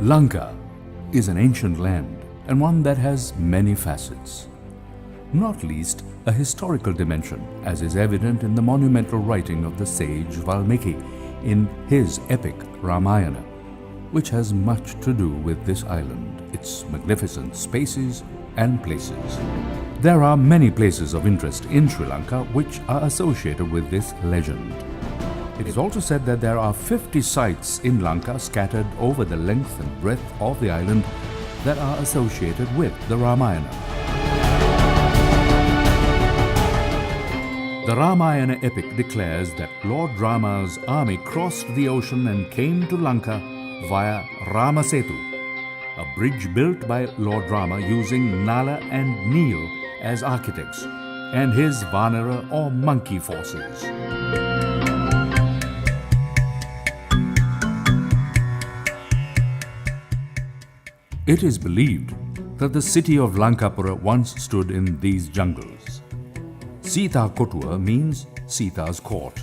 Lanka is an ancient land and one that has many facets, not least a historical dimension, as is evident in the monumental writing of the sage Valmiki in his epic Ramayana, which has much to do with this island, its magnificent spaces and places. There are many places of interest in Sri Lanka which are associated with this legend. It is also said that there are 50 sites in Lanka scattered over the length and breadth of the island that are associated with the Ramayana. The Ramayana epic declares that Lord Rama's army crossed the ocean and came to Lanka via Ramasetu, a bridge built by Lord Rama using Nala and Neel as architects, and his Vanara or monkey forces. It is believed that the city of Lankapura once stood in these jungles. Sita Kotua means Sita's court.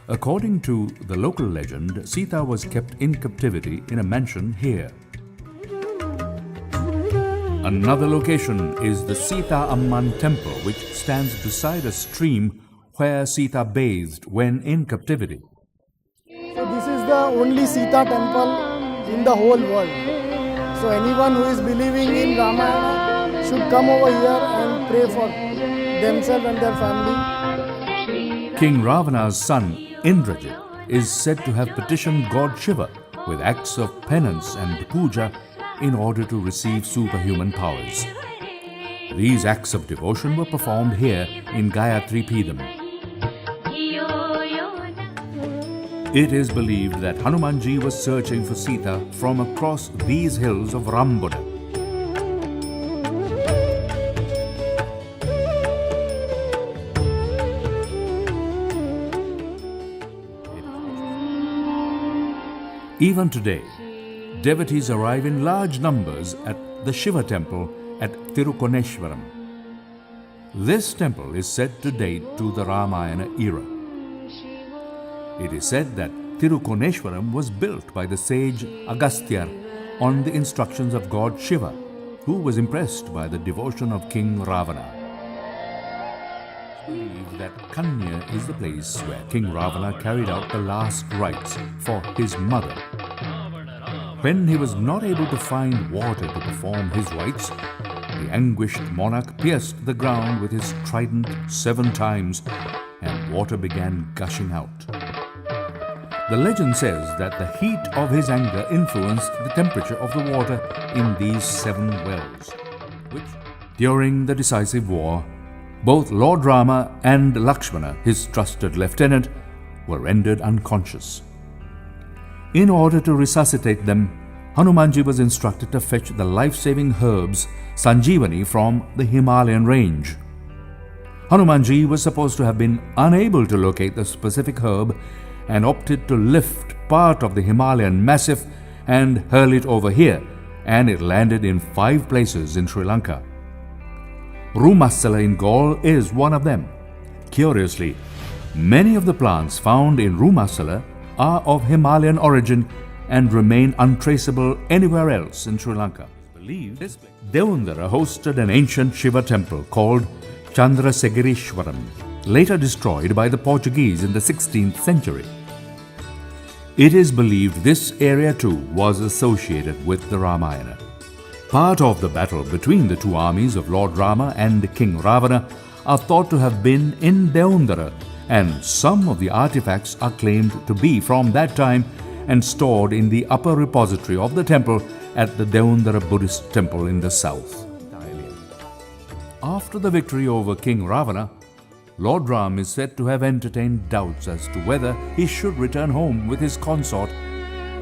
According to the local legend, Sita was kept in captivity in a mansion here. Another location is the Sita Amman temple, which stands beside a stream where Sita bathed when in captivity. So this is the only Sita temple in the whole world. So anyone who is believing in Ramayana should come over here and pray for themselves and their family. King Ravana's son Indrajit is said to have petitioned God Shiva with acts of penance and puja in order to receive superhuman powers. These acts of devotion were performed here in Gayatri Peedam. It is believed that Hanumanji was searching for Sita from across these hills of Rambuda. Even today, devotees arrive in large numbers at the Shiva temple at Tirukoneshwaram. This temple is said to date to the Ramayana era. It is said that Tirukoneshwaram was built by the sage Agasthyar on the instructions of God Shiva, who was impressed by the devotion of King Ravana. We believe that Kanya is the place where King Ravana carried out the last rites for his mother. When he was not able to find water to perform his rites, the anguished monarch pierced the ground with his trident 7 times, and water began gushing out. The legend says that the heat of his anger influenced the temperature of the water in these 7 wells, which, during the decisive war, both Lord Rama and Lakshmana, his trusted lieutenant, were rendered unconscious. In order to resuscitate them, Hanumanji was instructed to fetch the life-saving herbs Sanjeevani from the Himalayan range. Hanumanji was supposed to have been unable to locate the specific herb and opted to lift part of the Himalayan massif and hurl it over here, and it landed in 5 places in Sri Lanka. Rumasala in Gaul is one of them. Curiously, many of the plants found in Rumasala are of Himalayan origin and remain untraceable anywhere else in Sri Lanka. Believed Devundara hosted an ancient Shiva temple called Chandrasegareshwaram, later destroyed by the Portuguese in the 16th century. It is believed this area too was associated with the Ramayana. Part of the battle between the 2 armies of Lord Rama and King Ravana are thought to have been in Devundara, and some of the artifacts are claimed to be from that time and stored in the upper repository of the temple at the Devundara Buddhist temple in the south. After the victory over King Ravana, Lord Ram is said to have entertained doubts as to whether he should return home with his consort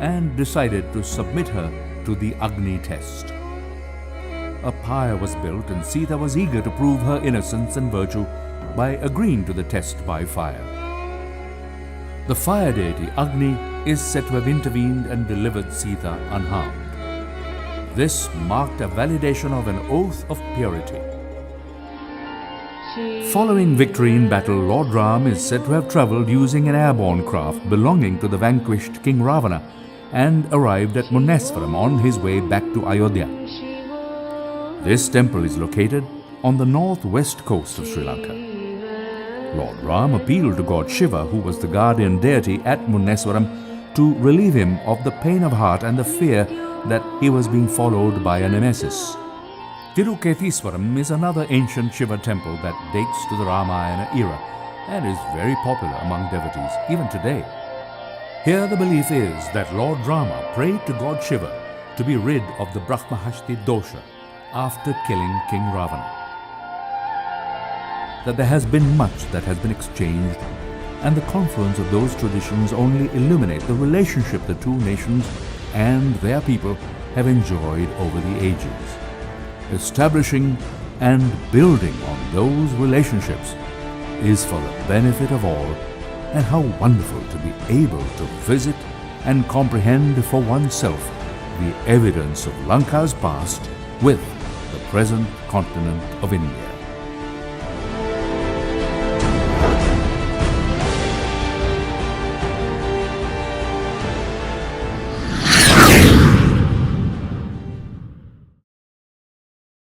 and decided to submit her to the Agni test. A pyre was built and Sita was eager to prove her innocence and virtue by agreeing to the test by fire. The fire deity Agni is said to have intervened and delivered Sita unharmed. This marked a validation of an oath of purity. Following victory in battle, Lord Ram is said to have travelled using an airborne craft belonging to the vanquished King Ravana and arrived at Muneswaram on his way back to Ayodhya. This temple is located on the northwest coast of Sri Lanka. Lord Ram appealed to God Shiva, who was the guardian deity at Muneswaram, to relieve him of the pain of heart and the fear that he was being followed by a nemesis. Tiruketiswaram is another ancient Shiva temple that dates to the Ramayana era and is very popular among devotees even today. Here the belief is that Lord Rama prayed to God Shiva to be rid of the Brahmahasti dosha after killing King Ravana. That there has been much that has been exchanged, and the confluence of those traditions only illuminate the relationship the two nations and their people have enjoyed over the ages. Establishing and building on those relationships is for the benefit of all, and how wonderful to be able to visit and comprehend for oneself the evidence of Lanka's past with the present continent of India.